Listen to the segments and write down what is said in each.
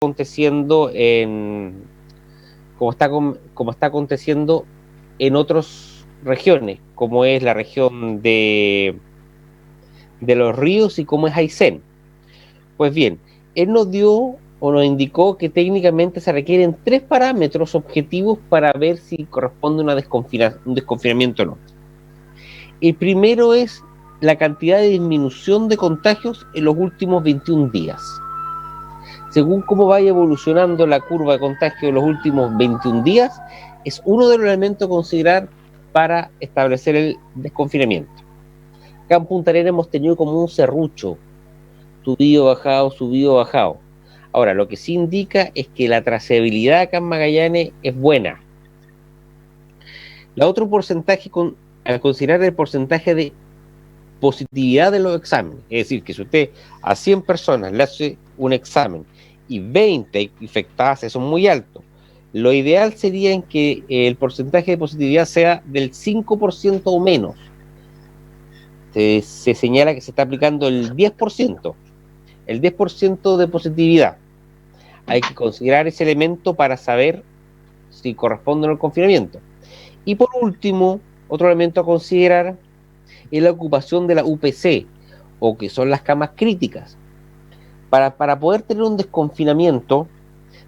aconteciendo como está aconteciendo en otras regiones, como es la región de Los Ríos y como es Aysén. Pues bien, él nos dio o nos indicó que técnicamente se requieren 3 parámetros objetivos para ver si corresponde a un desconfinamiento o no. El primero es la cantidad de disminución de contagios en los últimos 21 días. Según cómo vaya evolucionando la curva de contagio en los últimos 21 días, es uno de los elementos a considerar para establecer el desconfinamiento. Acá en Punta Arenas hemos tenido como un serrucho, subido, bajado. Ahora, lo que sí indica es que la trazabilidad acá en Magallanes es buena. La otro porcentaje, al considerar el porcentaje de positividad de los exámenes, es decir, que si usted a 100 personas le hace un examen y 20 infectadas, eso es muy alto. Lo ideal sería en que el porcentaje de positividad sea del 5% o menos. Se señala que se está aplicando el 10%. El 10% de positividad. Hay que considerar ese elemento para saber si corresponde al confinamiento. Y por último, otro elemento a considerar es la ocupación de la UPC, o que son las camas críticas. Para poder tener un desconfinamiento,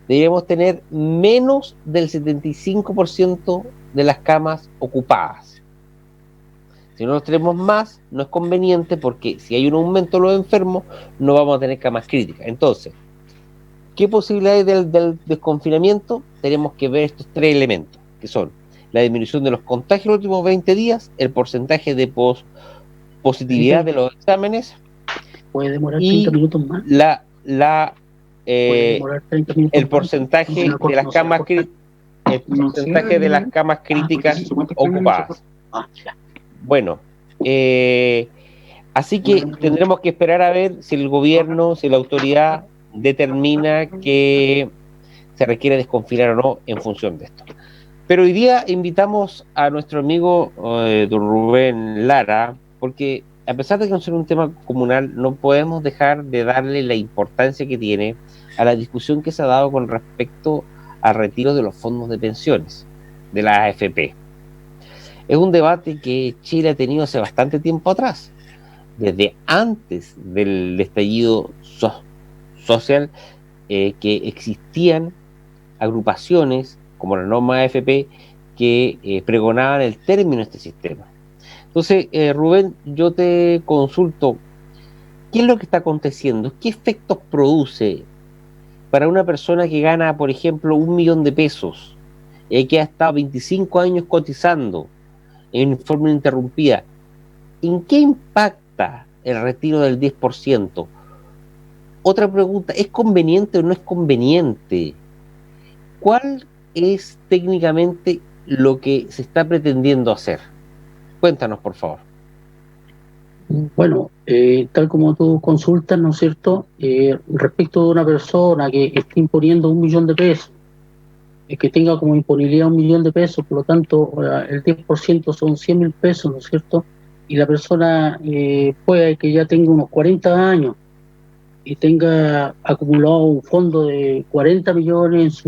deberíamos tener menos del 75% de las camas ocupadas. Si no los tenemos más, no es conveniente porque si hay un aumento de los enfermos, no vamos a tener camas críticas. Entonces, ¿qué posibilidades del desconfinamiento? Tenemos que ver estos 3 elementos, que son la disminución de los contagios en los últimos 20 días, el porcentaje de positividad de los exámenes. Puede demorar 30 minutos más. El porcentaje de las camas críticas ocupadas. Bueno, así que tendremos que esperar a ver si el gobierno, si la autoridad determina que se requiere desconfinar o no en función de esto. Pero hoy día invitamos a nuestro amigo don Rubén Lara, porque a pesar de que no es un tema comunal, no podemos dejar de darle la importancia que tiene a la discusión que se ha dado con respecto al retiro de los fondos de pensiones de la AFP. Es un debate que Chile ha tenido hace bastante tiempo atrás, desde antes del estallido social, que existían agrupaciones como la norma AFP que pregonaban el término de este sistema. Entonces, Rubén, yo te consulto, ¿qué es lo que está aconteciendo? ¿Qué efectos produce para una persona que gana, por ejemplo, 1.000.000 de pesos, que ha estado 25 años cotizando en forma ininterrumpida? ¿En qué impacta el retiro del 10%? Otra pregunta, ¿es conveniente o no es conveniente? ¿Cuál es técnicamente lo que se está pretendiendo hacer? Cuéntanos, por favor. Bueno, tal como tú consultas, ¿no es cierto? Respecto de una persona que esté imponiendo 1.000.000 de pesos, que tenga como imponibilidad 1.000.000 de pesos, por lo tanto, el 10% son 100.000 pesos, ¿no es cierto? Y la persona puede que ya tenga unos 40 años y tenga acumulado un fondo de 40 millones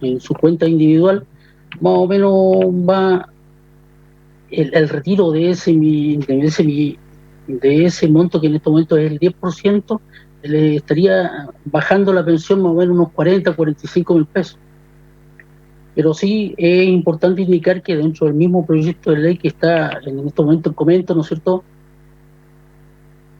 en su cuenta individual, más o menos va el retiro de ese monto, que en este momento es el 10%, le estaría bajando la pensión más o menos unos 45.000 pesos. Pero sí es importante indicar que dentro del mismo proyecto de ley que está en este momento en comento, ¿no es cierto?,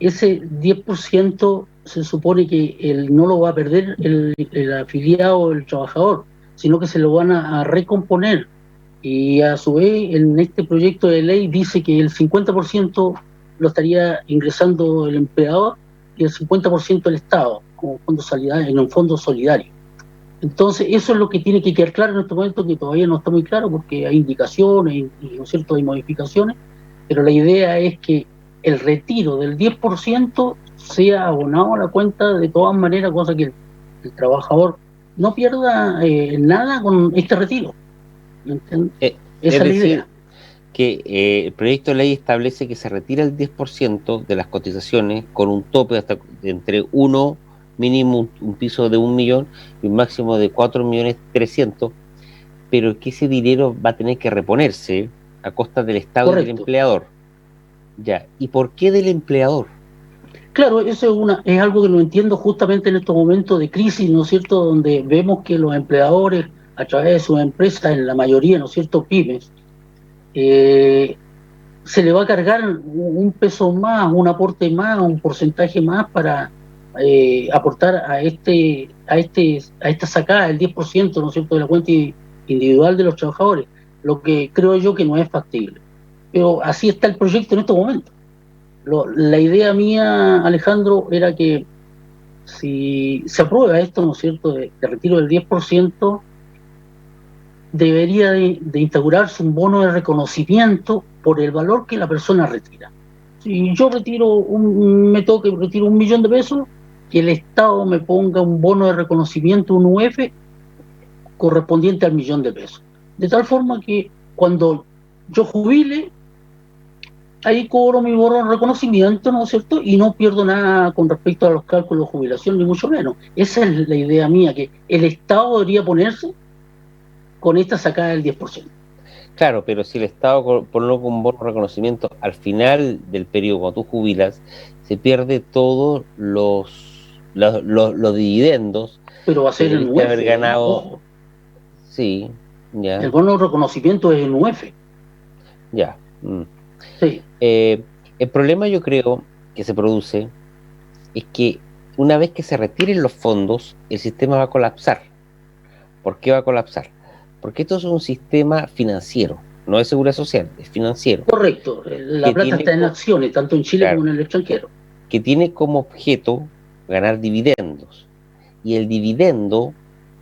ese 10% se supone que no lo va a perder el afiliado o el trabajador, sino que se lo van a recomponer. Y a su vez, en este proyecto de ley dice que el 50% lo estaría ingresando el empleador y el 50% el Estado, como fondo solidario, en un fondo solidario. Entonces, eso es lo que tiene que quedar claro en este momento, que todavía no está muy claro porque hay indicaciones y, ¿no es cierto?, hay modificaciones, pero la idea es que el retiro del 10% sea abonado a la cuenta de todas maneras, cosa que el trabajador no pierda nada con este retiro. Esa es la idea. Que el proyecto de ley establece que se retira el 10% de las cotizaciones con un tope hasta entre 1 mínimo un piso de 1 millón y un máximo de 4.300.000, pero que ese dinero va a tener que reponerse a costa del Estado y del Correcto. empleador. Ya, ¿y por qué del empleador? Claro, eso es algo que no entiendo justamente en estos momentos de crisis, ¿no es cierto?, donde vemos que los empleadores, a través de sus empresas, en la mayoría, ¿no es cierto?, pymes, se le va a cargar un peso más, un aporte más, un porcentaje más para aportar a esta sacada del 10%, ¿no es cierto?, de la cuenta individual de los trabajadores, lo que creo yo que no es factible. Pero así está el proyecto en estos momentos. La idea mía, Alejandro, era que si se aprueba esto, ¿no es cierto?, de retiro del 10%, debería de instaurarse un bono de reconocimiento por el valor que la persona retira. Si yo me toca y retiro 1 millón de pesos, que el Estado me ponga un bono de reconocimiento, un UF, correspondiente al 1 millón de pesos. De tal forma que cuando yo jubile, ahí cobro mi bono de reconocimiento, ¿no es cierto? Y no pierdo nada con respecto a los cálculos de jubilación, ni mucho menos. Esa es la idea mía, que el Estado debería ponerse con esta sacada del 10%. Claro, pero si el Estado pone con un bono de reconocimiento al final del periodo, cuando tú jubilas, se pierde todos los dividendos Pero va a que ser en debiste UF, haber ganado. ojo. Sí, El ya, bono de reconocimiento es en UF. ya. Sí, El problema, yo creo, que se produce es que una vez que se retiren los fondos, el sistema va a colapsar. ¿Por qué va a colapsar? Porque esto es un sistema financiero, no es seguridad social, es financiero, correcto. La que plata tiene, está en acciones, tanto en Chile como claro, en el extranjero. que tiene como objeto ganar dividendos. Y el dividendo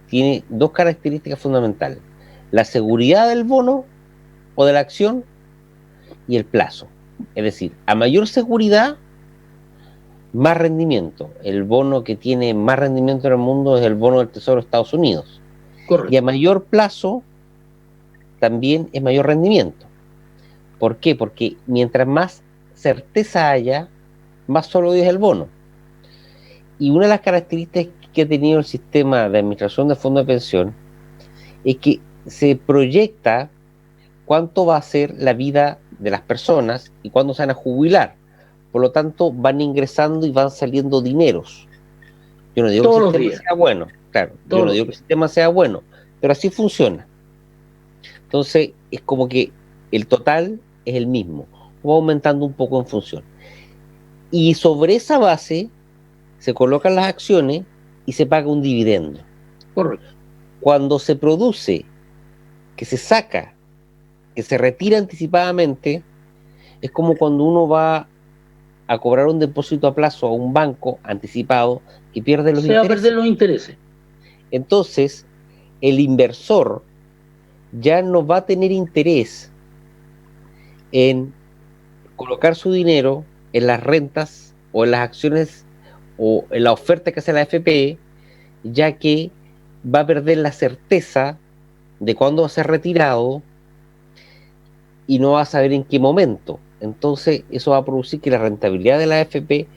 tiene dos características fundamentales: la seguridad del bono o de la acción y el plazo. Es decir, a mayor seguridad, más rendimiento. El bono que tiene más rendimiento en el mundo es el bono del Tesoro de Estados Unidos. Y a Correcto. mayor plazo, también es mayor rendimiento. ¿Por qué? Porque mientras más certeza haya, más sólido es el bono. Y una de las características que ha tenido el sistema de administración de fondos de pensión es que se proyecta cuánto va a ser la vida de las personas y cuándo se van a jubilar. Por lo tanto, van ingresando y van saliendo dineros. Yo no digo que Todos el los sistema días, sea bueno, claro, yo todos no los digo que el días. sistema sea bueno, pero así funciona. Entonces, es como que el total es el mismo, va aumentando un poco en función. Y sobre esa base se colocan las acciones y se paga un dividendo. Correcto. Cuando se produce, que se saca, que se retira anticipadamente, es como cuando uno va a cobrar un depósito a plazo a un banco anticipado que pierde los Se va a perder intereses. los intereses. Entonces, el inversor ya no va a tener interés en colocar su dinero en las rentas o en las acciones o en la oferta que hace la AFP, ya que va a perder la certeza de cuándo va a ser retirado y no va a saber en qué momento. Entonces, eso va a producir que la rentabilidad de la AFP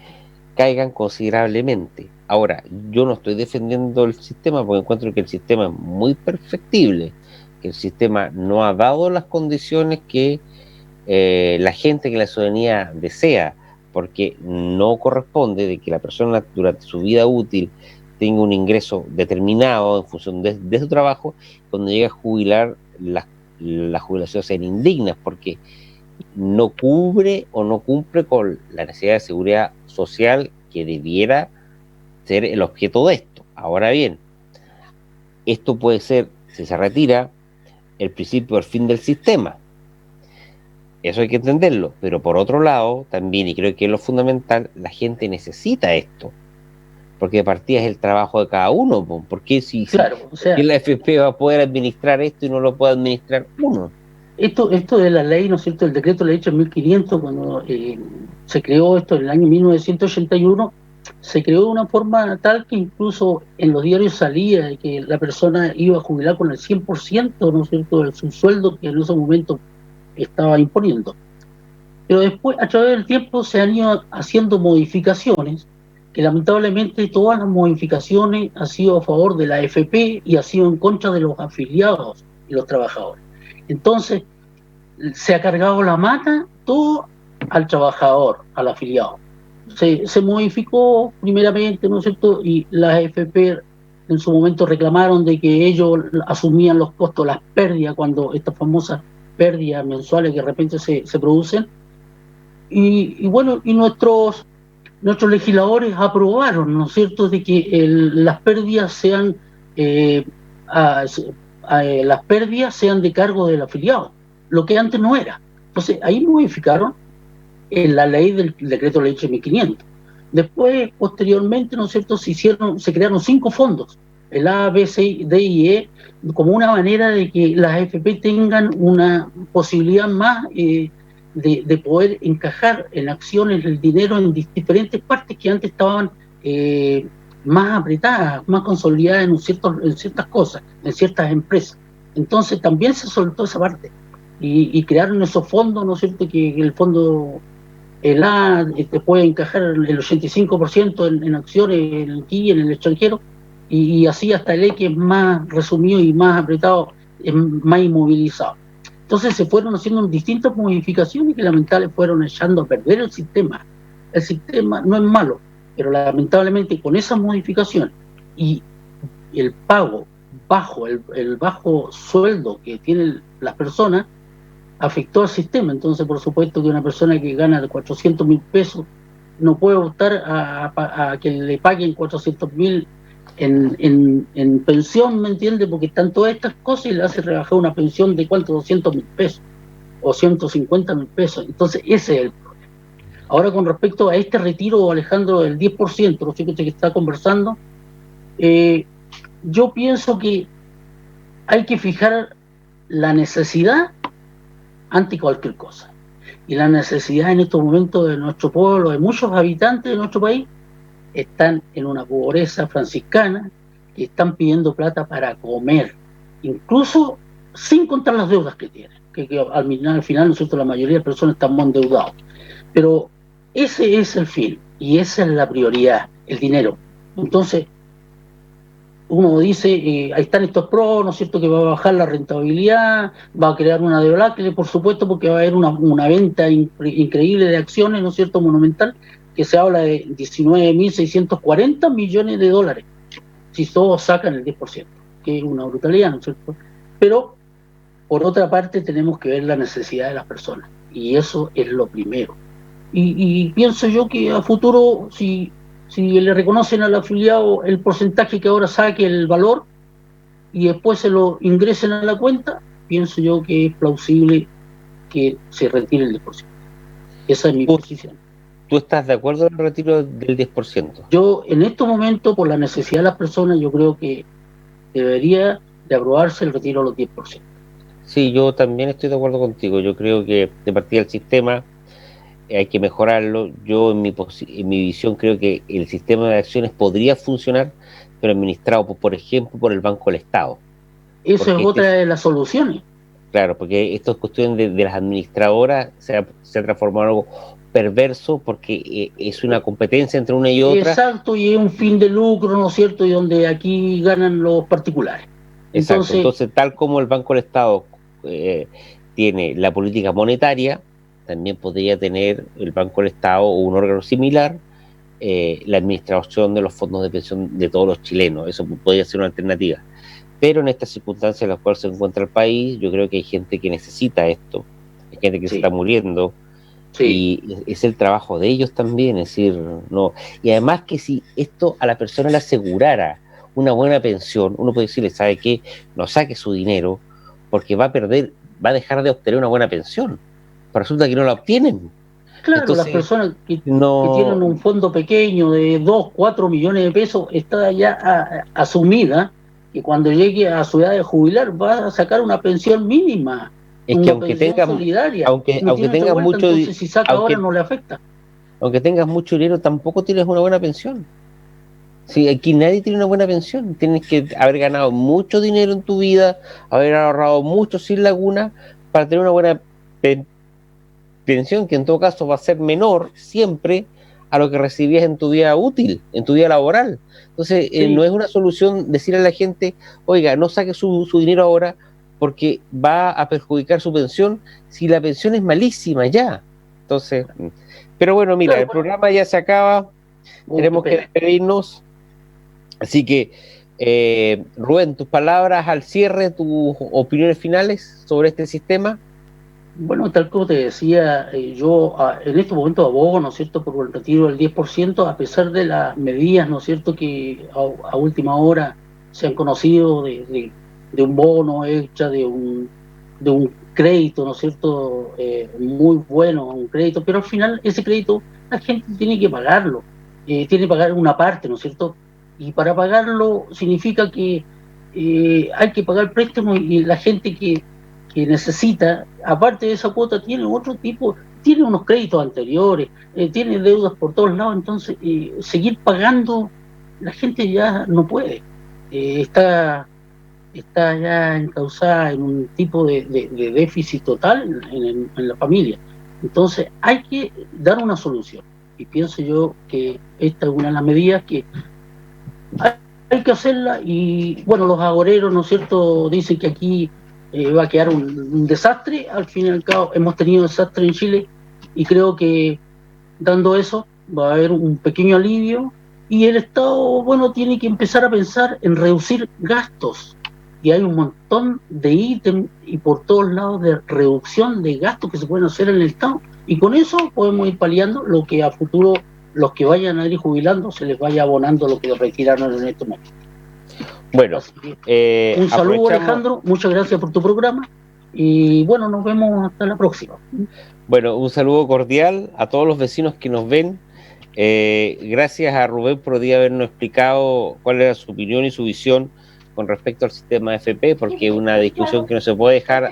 caigan considerablemente. Ahora, yo no estoy defendiendo el sistema porque encuentro que el sistema es muy perfectible, que el sistema no ha dado las condiciones que la gente, que la ciudadanía desea, porque no corresponde de que la persona durante su vida útil tenga un ingreso determinado en función de su trabajo. Cuando llega a jubilar, las jubilaciones sean indignas porque no cubre o no cumple con la necesidad de seguridad social que debiera ser el objeto de esto. Ahora bien, esto puede ser, si se retira, el principio del fin del sistema. Eso hay que entenderlo, pero por otro lado, también, y creo que es lo fundamental, la gente necesita esto, porque de partida es el trabajo de cada uno. ¿Por qué Claro, o porque sea, la FP va a poder administrar esto y no lo puede administrar uno? esto de la ley, ¿no es cierto?, el decreto de la ley 3500, cuando se creó esto en el año 1981, se creó de una forma tal que incluso en los diarios salía de que la persona iba a jubilar con el 100%, ¿no es cierto?, de su sueldo que en ese momento estaba imponiendo. Pero después, a través del tiempo, se han ido haciendo modificaciones que lamentablemente todas las modificaciones han sido a favor de la AFP y ha sido en contra de los afiliados y los trabajadores. Entonces, se ha cargado la mata todo al trabajador, al afiliado. Se modificó primeramente, ¿no es cierto? Y las AFP en su momento reclamaron de que ellos asumían los costos, las pérdidas, cuando estas famosas pérdidas mensuales que de repente se producen. Y bueno, y nuestros legisladores aprobaron, ¿no es cierto?, de que las pérdidas sean las pérdidas sean de cargo del afiliado, lo que antes no era. Entonces, ahí modificaron la ley del decreto ley 3500. Después, posteriormente, ¿no es cierto?, se crearon 5 fondos, el A, B, C, D y E, como una manera de que las AFP tengan una posibilidad más de poder encajar en acciones el dinero en diferentes partes que antes estaban más apretadas, más consolidadas en ciertas cosas, en ciertas empresas. Entonces también se soltó esa parte y crearon esos fondos, ¿no es cierto?, que el fondo, el A, puede encajar el 85% en acciones aquí en el extranjero, y así hasta el E, que es más resumido y más apretado, es más inmovilizado. Entonces se fueron haciendo distintas modificaciones que lamentablemente fueron echando a perder el sistema. El sistema no es malo, pero lamentablemente con esas modificaciones y el pago bajo, el bajo sueldo que tienen las personas, afectó al sistema. Entonces, por supuesto que una persona que gana 400.000 pesos no puede optar a que le paguen 400.000 en pensión, ¿me entiende? Porque están todas estas cosas y le hace rebajar una pensión de 200.000 pesos o 150.000 pesos. Entonces, ese es el problema. Ahora, con respecto a este retiro, Alejandro, del 10%, lo que está conversando, yo pienso que hay que fijar la necesidad ante cualquier cosa. Y la necesidad en estos momentos de nuestro pueblo, de muchos habitantes de nuestro país, están en una pobreza franciscana, que están pidiendo plata para comer, incluso sin contar las deudas que tienen, que al final, ¿no es cierto?, la mayoría de personas están muy endeudados. Pero ese es el fin, y esa es la prioridad, el dinero. Entonces, uno dice, ahí están estos pros, ¿no es cierto?, que va a bajar la rentabilidad, va a crear una debacle, por supuesto, porque va a haber una venta increíble de acciones, ¿no es cierto?, monumental, que se habla de 19.640 millones de dólares, si todos sacan el 10%, que es una brutalidad, ¿no es cierto? Pero, por otra parte, tenemos que ver la necesidad de las personas, y eso es lo primero. Y pienso yo que a futuro, si le reconocen al afiliado el porcentaje que ahora saque, el valor, y después se lo ingresen a la cuenta, pienso yo que es plausible que se retire el 10%. Esa es mi posición. ¿Tú estás de acuerdo en el retiro del 10%? Yo, en estos momentos, por la necesidad de las personas, yo creo que debería de aprobarse el retiro de los 10%. Sí, yo también estoy de acuerdo contigo. Yo creo que de partida del sistema hay que mejorarlo. Yo en mi visión creo que el sistema de acciones podría funcionar, pero administrado, por ejemplo, por el Banco del Estado. Esa es otra de las soluciones. Claro, porque esto es cuestión de las administradoras, se ha transformado en algo perverso, porque es una competencia entre una y otra. Exacto, y es un fin de lucro, ¿no es cierto?, y donde aquí ganan los particulares. Entonces, tal como el Banco del Estado tiene la política monetaria, también podría tener el Banco del Estado o un órgano similar la administración de los fondos de pensión de todos los chilenos. Eso podría ser una alternativa. Pero en estas circunstancias en las cuales se encuentra el país, yo creo que hay gente que necesita esto, hay gente que se está muriendo, y es el trabajo de ellos también, es decir, no. Y además que si esto a la persona le asegurara una buena pensión, uno puede decirle, ¿sabe qué? No saque su dinero, porque va a dejar de obtener una buena pensión, pero resulta que no la obtienen. Claro, entonces, las personas que tienen un fondo pequeño de 2, 4 millones de pesos, está ya asumida que cuando llegue a su edad de jubilar va a sacar una pensión mínima, es que aunque tengas solidaria, aunque tengas mucho, entonces si saca ahora no le afecta. Aunque tengas mucho dinero, tampoco tienes una buena pensión. Sí, aquí nadie tiene una buena pensión. Tienes que haber ganado mucho dinero en tu vida, haber ahorrado mucho sin laguna para tener una buena pensión, que en todo caso va a ser menor siempre a lo que recibías en tu vida útil, en tu vida laboral. Entonces, no es una solución decirle a la gente, oiga, no saque su dinero ahora porque va a perjudicar su pensión si la pensión es malísima ya. Entonces, pero bueno, mira, el programa ya se acaba, tenemos que despedirnos. Así que, Rubén, tus palabras al cierre, tus opiniones finales sobre este sistema. Bueno, tal como te decía, yo en este momento abogo, ¿no es cierto?, por el retiro del 10%, a pesar de las medidas, ¿no es cierto?, que a última hora se han conocido de un bono hecha de un crédito, ¿no es cierto?, muy bueno, un crédito, pero al final ese crédito la gente tiene que pagarlo, tiene que pagar una parte, ¿no es cierto?, y para pagarlo significa que hay que pagar préstamos y la gente que necesita, aparte de esa cuota, tiene otro tipo, tiene unos créditos anteriores, tiene deudas por todos lados, entonces seguir pagando, la gente ya no puede, está ya encauzada en un tipo de déficit total en la familia. Entonces hay que dar una solución, y pienso yo que esta es una de las medidas que hay que hacerla. Y bueno, los agoreros, ¿no es cierto?, dicen que aquí va a quedar un desastre. Al fin y al cabo hemos tenido desastre en Chile y creo que dando eso va a haber un pequeño alivio y el Estado, bueno, tiene que empezar a pensar en reducir gastos, y hay un montón de ítems y por todos lados de reducción de gastos que se pueden hacer en el Estado, y con eso podemos ir paliando lo que a futuro los que vayan a ir jubilando se les vaya abonando lo que retiraron en estos momentos. Bueno, un saludo, Alejandro, muchas gracias por tu programa y bueno, nos vemos hasta la próxima. Bueno, un saludo cordial a todos los vecinos que nos ven. Gracias a Rubén por habernos explicado cuál era su opinión y su visión con respecto al sistema FP, porque es una discusión que no se puede dejar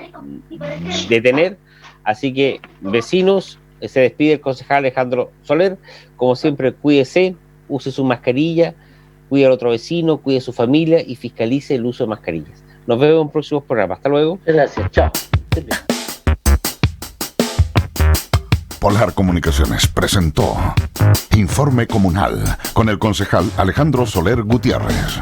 de tener. Así que, vecinos, se despide el concejal Alejandro Soler. Como siempre, cuídese, use su mascarilla, cuide al otro vecino, cuide a su familia y fiscalice el uso de mascarillas. Nos vemos en próximos programas. Hasta luego. Gracias, chao. Polar Comunicaciones presentó Informe Comunal con el concejal Alejandro Soler Gutiérrez.